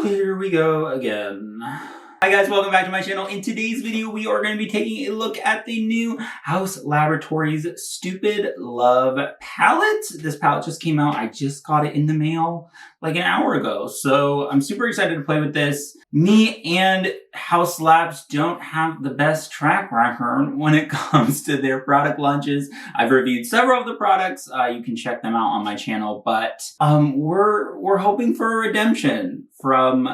here we go again. Hi guys, welcome back to my channel. In today's video, we are going to be taking a look at the new Haus Laboratories Stupid Love palette. This palette just came out. I just got it in the mail like an hour ago. So I'm super excited to play with this. Me and Haus Labs don't have the best track record when it comes to their product launches. I've reviewed several of the products. You can check them out on my channel, but we're hoping for a redemption from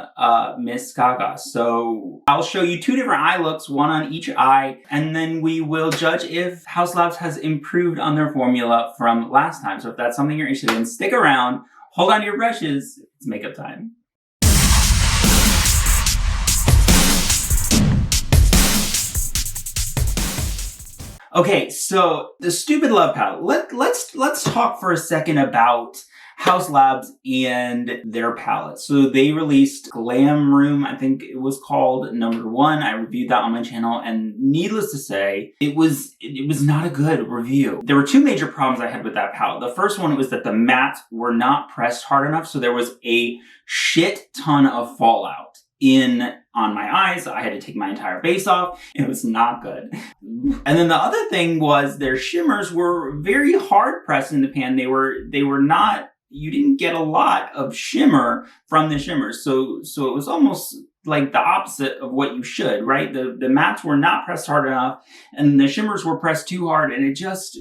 Miss Gaga. So I'll show you two different eye looks, one on each eye, and then we will judge if Haus Labs has improved on their formula from last time. So if that's something you're interested in, stick around, hold on to your brushes, it's makeup time. Okay, so the Stupid Love palette. Let's talk for a second about Haus Labs and their palette. So they released Glam Room, I think it was called, #1. I reviewed that on my channel, and needless to say, it was not a good review. There were two major problems I had with that palette. The first one was that the mattes were not pressed hard enough, so there was a shit ton of fallout on my eyes. I had to take my entire base off. It was not good. And then the other thing was their shimmers were very hard pressed in the pan. They were not, you didn't get a lot of shimmer from the shimmers. So it was almost like the opposite of what you should, right? The mattes were not pressed hard enough and the shimmers were pressed too hard, and it just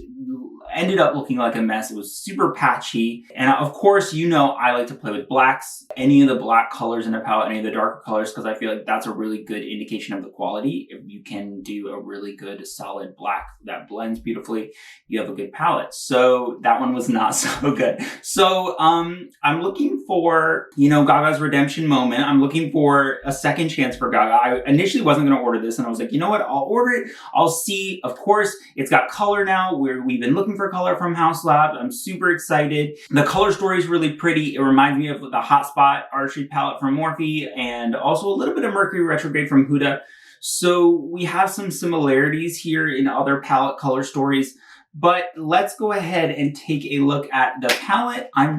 ended up looking like a mess. It was super patchy. And of course, you know, I like to play with blacks, any of the black colors in a palette, any of the darker colors, because I feel like that's a really good indication of the quality. If you can do a really good solid black that blends beautifully, you have a good palette. So that one was not so good. So I'm looking for, you know, Gaga's redemption moment. I'm looking for a second chance for Gaga. I initially wasn't going to order this, and I was like, you know what, I'll order it. I'll see. Of course, it's got color now. We've been looking for color from Haus Labs. I'm super excited. The color story is really pretty. It reminds me of the Hotspot Artistry palette from Morphe, and also a little bit of Mercury Retrograde from Huda. So we have some similarities here in other palette color stories. But let's go ahead and take a look at the palette. I'm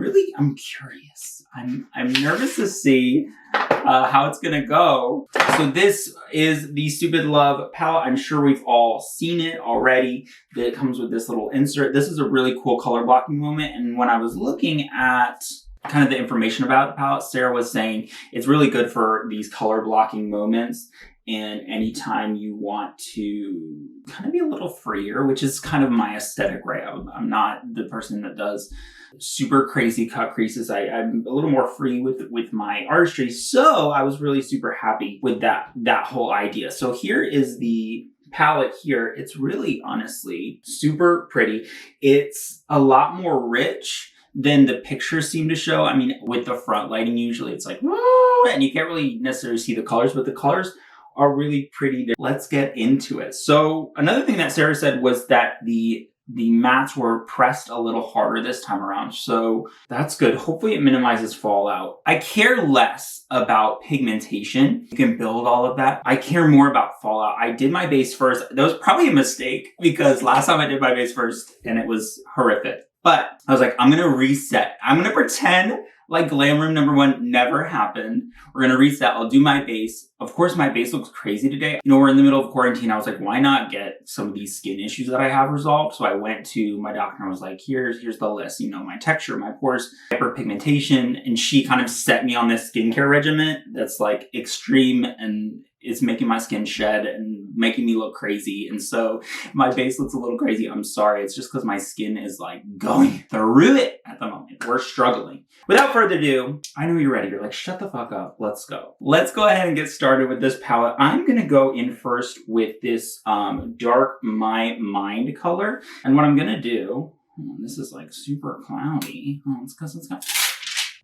curious. I'm nervous to see how it's gonna go. So this is the Stupid Love palette. I'm sure we've all seen it already. It comes with this little insert. This is a really cool color blocking moment. And when I was looking at kind of the information about the palette, Sarah was saying it's really good for these color blocking moments. And anytime you want to kind of be a little freer, which is kind of my aesthetic, right? I'm not the person that does super crazy cut creases. I'm a little more free with my artistry. So I was really super happy with that whole idea. So here is the palette here. It's really, honestly, super pretty. It's a lot more rich than the pictures seem to show. I mean, with the front lighting, usually it's like, whoa, and you can't really necessarily see the colors, but the colors are really pretty. Let's get into it. So another thing that Sarah said was that the mattes were pressed a little harder this time around. So that's good. Hopefully it minimizes fallout. I care less about pigmentation. You can build all of that. I care more about fallout. I did my base first. That was probably a mistake because last time I did my base first and it was horrific. But I was like, I'm going to reset. I'm going to pretend like Glam Room #1 never happened. We're going to reset. I'll do my base. Of course, my base looks crazy today. You know, we're in the middle of quarantine. I was like, why not get some of these skin issues that I have resolved? So I went to my doctor and was like, here's the list. You know, my texture, my pores, hyperpigmentation. And she kind of set me on this skincare regimen that's like extreme, and it's making my skin shed and making me look crazy. And so my base looks a little crazy. I'm sorry. It's just because my skin is like going through it at the moment. We're struggling. Without further ado, I know you're ready. You're like, shut the fuck up. Let's go. Let's go ahead and get started with this palette. I'm going to go in first with this dark My Mind color. And what I'm going to do, this is like super cloudy. Oh, it's because it's got,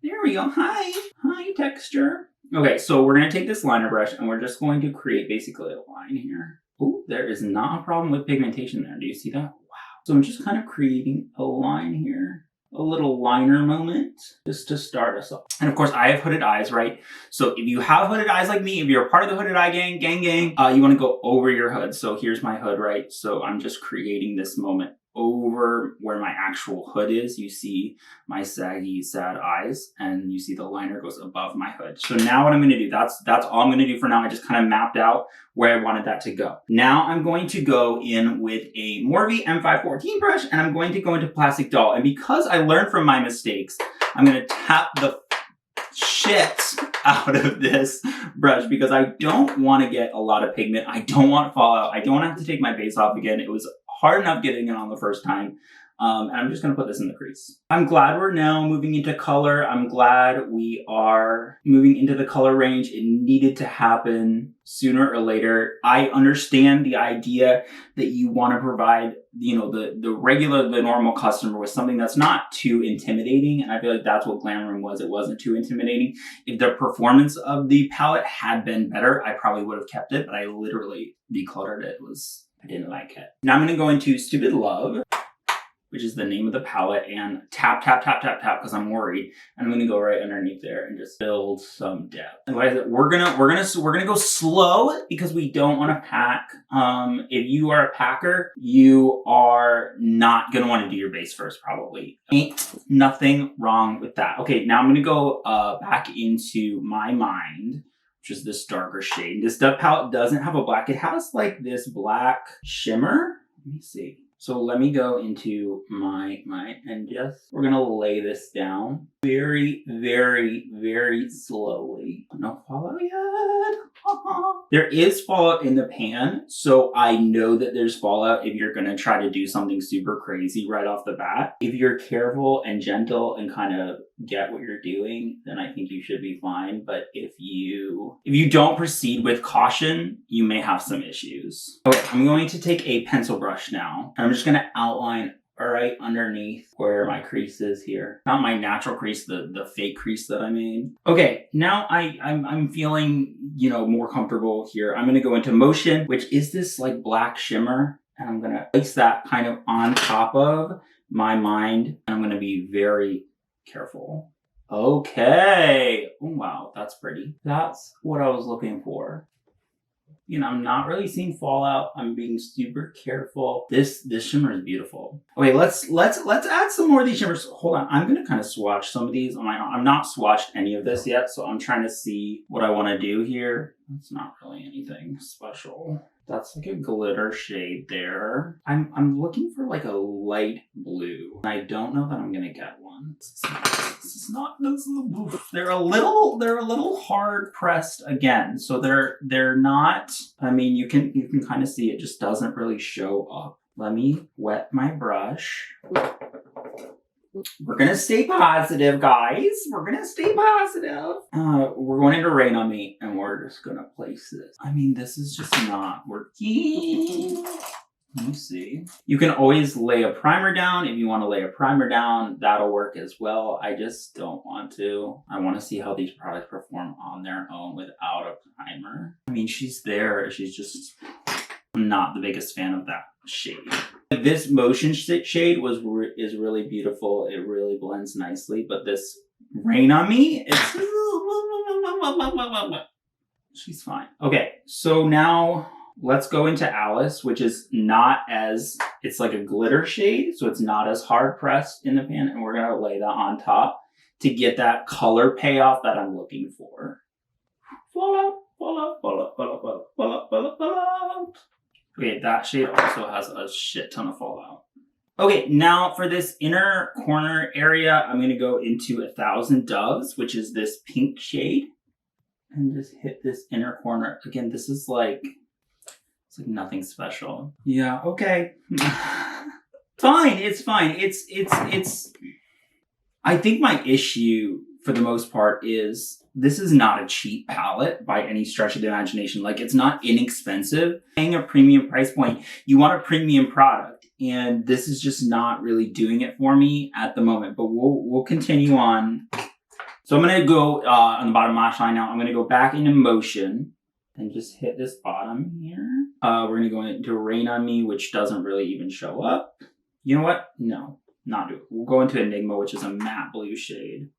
there we go. Hi, texture. Okay, so we're going to take this liner brush and we're just going to create basically a line here. Oh, there is not a problem with pigmentation there. Do you see that? Wow. So I'm just kind of creating a line here. A little liner moment just to start us off. And of course, I have hooded eyes, right? So if you have hooded eyes like me, if you're a part of the hooded eye gang, you want to go over your hood. So here's my hood, right? So I'm just creating this moment over where my actual hood is, you see my saggy, sad eyes, and you see the liner goes above my hood. So now what I'm going to do, that's all I'm going to do for now. I just kind of mapped out where I wanted that to go. Now I'm going to go in with a Morphe M514 brush, and I'm going to go into Plastic Doll. And because I learned from my mistakes, I'm going to tap the shit out of this brush because I don't want to get a lot of pigment. I don't want to fall out. I don't want to have to take my base off again. It was hard enough getting it on the first time. And I'm just going to put this in the crease. I'm glad we're now moving into color. I'm glad we are moving into the color range. It needed to happen sooner or later. I understand the idea that you want to provide, you know, the normal customer with something that's not too intimidating. And I feel like that's what Glam Room was. It wasn't too intimidating. If the performance of the palette had been better, I probably would have kept it, but I literally decluttered it. I didn't like it. Now I'm going to go into Stupid Love, which is the name of the palette, and tap, tap, tap, tap, tap, because I'm worried. And I'm gonna go right underneath there and just build some depth. And like I said, we're gonna go slow because we don't want to pack. If you are a packer, you are not gonna want to do your base first, probably. Ain't nothing wrong with that. Okay, now I'm gonna go back into My Mind, which is this darker shade. This palette doesn't have a black. It has like this black shimmer. Let me see. So let me go into my and we're gonna lay this down very, very, very slowly. No fallout yet. There is fallout in the pan, so I know that there's fallout if you're gonna try to do something super crazy right off the bat. If you're careful and gentle and kind of get what you're doing, then I think you should be fine. But if you don't proceed with caution, you may have some issues. Okay, I'm going to take a pencil brush now, and I'm just gonna outline right underneath where my crease is here. Not my natural crease, the fake crease that I made. Okay, now I'm feeling, you know, more comfortable here. I'm gonna go into Motion, which is this like black shimmer, and I'm gonna place that kind of on top of My Mind, and I'm gonna be very careful. Okay. Oh, wow, that's pretty. That's what I was looking for. You know, I'm not really seeing fallout. I'm being super careful. This shimmer is beautiful. Okay, let's add some more of these shimmers. Hold on, I'm gonna kind of swatch some of these on my own. I'm not swatched any of this yet, so I'm trying to see what I want to do here. It's not really anything special. That's like a glitter shade there. I'm looking for like a light blue. I don't know that I'm gonna get one. They're a little hard pressed again. So they're not, I mean, you can kind of see it just doesn't really show up. Let me wet my brush. We're gonna stay positive, guys. We're gonna stay positive. We're going into Rain on Me, and we're just gonna place this. I mean, this is just not working. Let me see. You can always lay a primer down. If you want to lay a primer down, that'll work as well. I just don't want to. I want to see how these products perform on their own without a primer. I mean, she's there. She's just... I'm not the biggest fan of that shade. This Motion shade is really beautiful. It really blends nicely, but this Rain on Me, she's fine. Okay, so now let's go into Alice, which is not as, it's like a glitter shade, so it's not as hard pressed in the pan, and we're gonna lay that on top to get that color payoff that I'm looking for. Okay, that shade also has a shit ton of fallout. Okay, now for this inner corner area, I'm gonna go into 1,000 Doves, which is this pink shade, and just hit this inner corner. Again, this is like, it's like nothing special. Yeah, okay. Fine, it's fine. It's, I think my issue for the most part is this is not a cheap palette by any stretch of the imagination. Like, it's not inexpensive. Paying a premium price point, you want a premium product, and this is just not really doing it for me at the moment, but we'll continue on. So I'm gonna go on the bottom lash line now. I'm gonna go back into Motion and just hit this bottom here. We're gonna go into Rain on Me, which doesn't really even show up. You know what? No, not do it. We'll go into Enigma, which is a matte blue shade.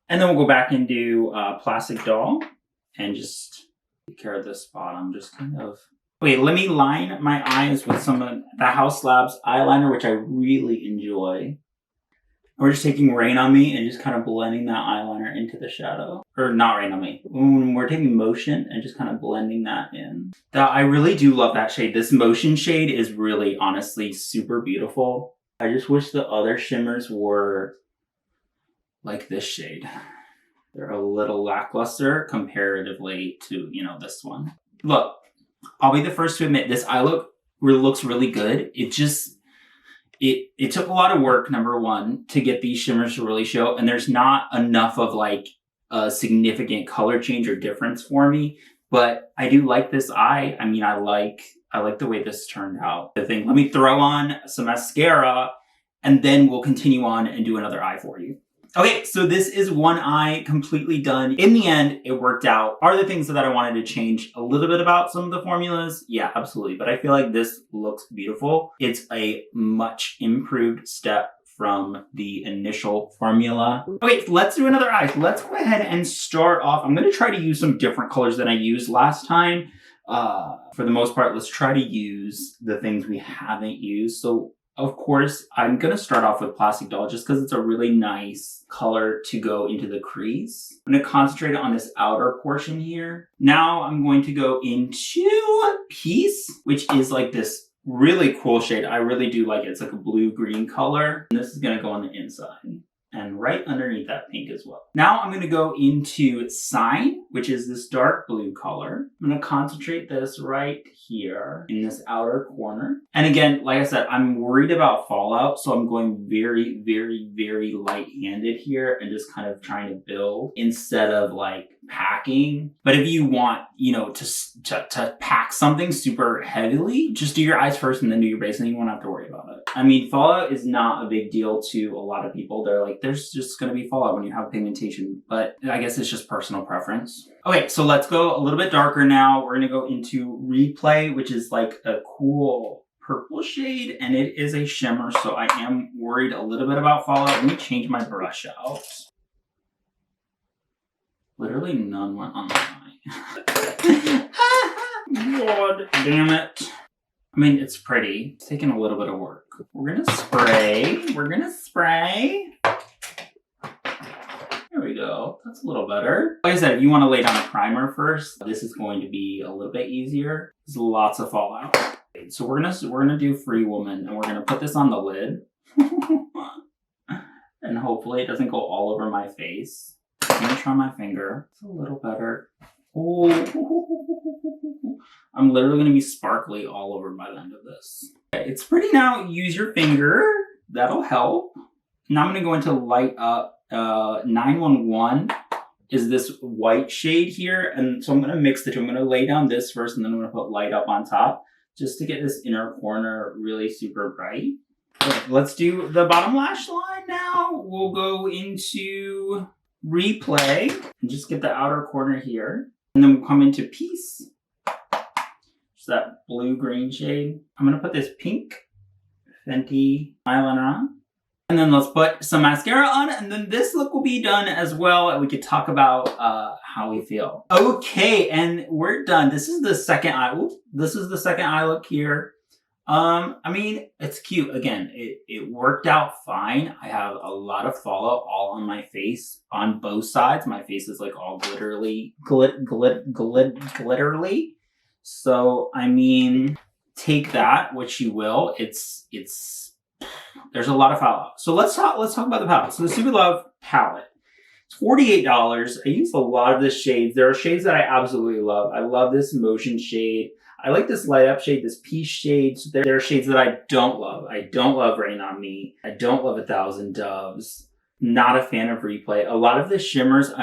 And then we'll go back into Plastic Doll and just take care of this bottom. Just kind of Wait, let me line my eyes with some of the Haus Labs eyeliner, which I really enjoy. We're just taking Rain on Me and just kind of blending that eyeliner into the shadow. Or not Rain on Me. We're taking Motion and just kind of blending that in. I really do love that shade. This Motion shade is really, honestly, super beautiful. I just wish the other shimmers were like this shade. They're a little lackluster comparatively to, this one. Look, I'll be the first to admit this eye look looks really good. It just, it took a lot of work, number one, to get these shimmers to really show. And there's not enough of like a significant color change or difference for me. But I do like this eye. I mean, I like the way this turned out. Let me throw on some mascara and then we'll continue on and do another eye for you. Okay, so this is one eye completely done. In the end, it worked out. Are there things that I wanted to change a little bit about some of the formulas? Yeah, absolutely. But I feel like this looks beautiful. It's a much improved step from the initial formula. Okay, let's do another eye. So let's go ahead and start off. I'm going to try to use some different colors than I used last time. For the most part, let's try to use the things we haven't used. So of course, I'm going to start off with Plastic Doll just because it's a really nice color to go into the crease. I'm going to concentrate on this outer portion here. Now I'm going to go into Peace, which is like this really cool shade. I really do like it. It's like a blue-green color. And this is going to go on the inside and right underneath that pink as well. Now I'm going to go into Sign, which is this dark blue color. I'm going to concentrate this right here in this outer corner. And again, like I said, I'm worried about fallout, so I'm going very, very, very light-handed here and just kind of trying to build instead of like packing. But if you want, to pack something super heavily, just do your eyes first and then do your base and you won't have to worry about it. I mean, fallout is not a big deal to a lot of people. They're like, there's just going to be fallout when you have pigmentation, but I guess it's just personal preference. Okay, so let's go a little bit darker now. We're going to go into Replay, which is like a cool purple shade, and it is a shimmer, so I am worried a little bit about fallout. Let me change my brush out. Literally none went on my eye. God damn it. I mean, it's pretty. It's taking a little bit of work. We're gonna spray. There we go. That's a little better. Like I said, if you want to lay down a primer first, this is going to be a little bit easier. There's lots of fallout. So we're gonna do Free Woman, and we're gonna put this on the lid. And hopefully it doesn't go all over my face. I'm gonna try my finger. It's a little better. Oh, I'm literally gonna be sparkly all over by the end of this. Okay, it's pretty now. Use your finger. That'll help. Now I'm gonna go into Light Up. 911 is this white shade here, and so I'm gonna mix the two. I'm gonna lay down this first, and then I'm gonna put Light Up on top, just to get this inner corner really super bright. Okay, let's do the bottom lash line now. We'll go into Replay and just get the outer corner here. And then we'll come into Peace. Just that blue-green shade. I'm going to put this pink Fenty eyeliner on. And then let's put some mascara on, and then this look will be done as well, and we could talk about how we feel. Okay, and we're done. This is the second eye. Oops, this is the second eye look here. I mean, it's cute. Again, it worked out fine. I have a lot of fallout all on my face on both sides. My face is like all glitterly. So, I mean, take that, which you will. There's a lot of fallout. So let's talk about the palette. So the Super Love palette. It's $48. I use a lot of the shades. There are shades that I absolutely love. I love this Motion shade. I like this Light Up shade, this Peach shade. So there are shades that I don't love. I don't love Rain on Me. I don't love 1,000 Doves. Not a fan of Replay. A lot of the shimmers,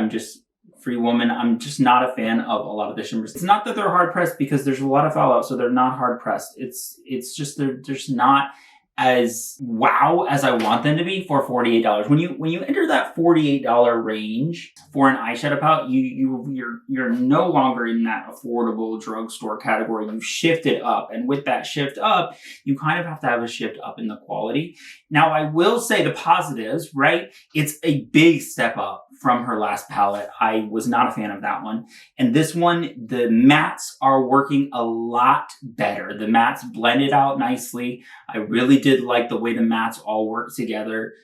Free Woman, I'm just not a fan of a lot of the shimmers. It's not that they're hard pressed because there's a lot of fallout, so they're not hard pressed. It's just they're just not as wow as I want them to be for $48. When you enter that $48 range for an eyeshadow palette, you're no longer in that affordable drugstore category. You've shifted up, and with that shift up, you kind of have to have a shift up in the quality. Now, I will say the positives, right? It's a big step up from her last palette. I was not a fan of that one. And this one, the mattes are working a lot better. The mattes blended out nicely. I really did like the way the mattes all work together.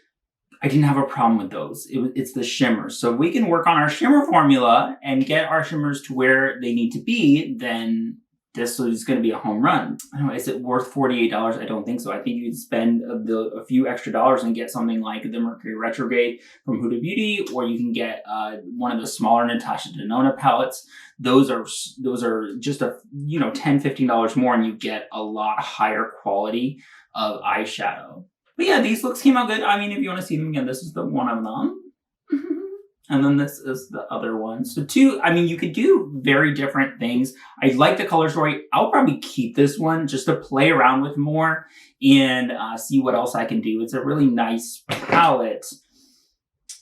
I didn't have a problem with those. It's the shimmers. So if we can work on our shimmer formula and get our shimmers to where they need to be, then this is going to be a home run. I don't know, is it worth $48? I don't think so. I think you could spend a few extra dollars and get something like the Mercury Retrograde from Huda Beauty, or you can get one of the smaller Natasha Denona palettes. Those are just $10, $15 more, and you get a lot higher quality of eyeshadow. But yeah, these looks came out good. I mean, if you want to see them again, this is the one of them. And then this is the other one. So you could do very different things. I like the color story. I'll probably keep this one just to play around with more and see what else I can do. It's a really nice palette.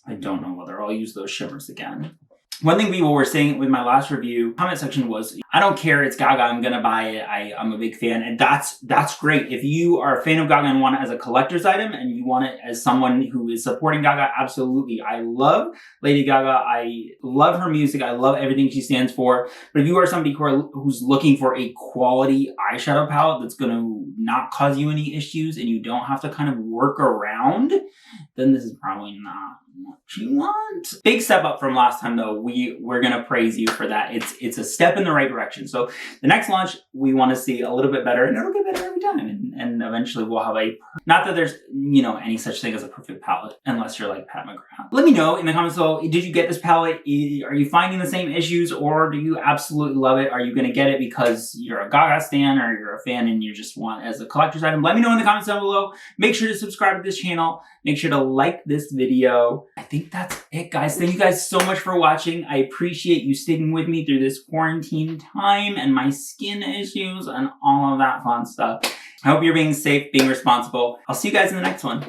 I don't know whether I'll use those shimmers again. One thing people were saying with my last review, comment section was, I don't care, it's Gaga, I'm gonna buy it, I'm a big fan, and that's great. If you are a fan of Gaga and want it as a collector's item, and you want it as someone who is supporting Gaga, absolutely. I love Lady Gaga, I love her music, I love everything she stands for, but if you are somebody who's looking for a quality eyeshadow palette that's gonna not cause you any issues, and you don't have to kind of work around, then this is probably not what you want. Big step up from last time though. We're gonna praise you for that. It's a step in the right direction. So the next launch we want to see a little bit better, and it'll get better every time. And eventually we'll have not that there's any such thing as a perfect palette unless you're like Pat McGrath. Let me know in the comments below, did you get this palette? Are you finding the same issues, or do you absolutely love it? Are you gonna get it because you're a Gaga stan, or you're a fan and you just want it as a collector's item? Let me know in the comments down below. Make sure to subscribe to this channel. Make sure to like this video. I think that's it, guys. Thank you guys so much for watching. I appreciate you sticking with me through this quarantine time and my skin issues and all of that fun stuff. I hope you're being safe, being responsible. I'll see you guys in the next one.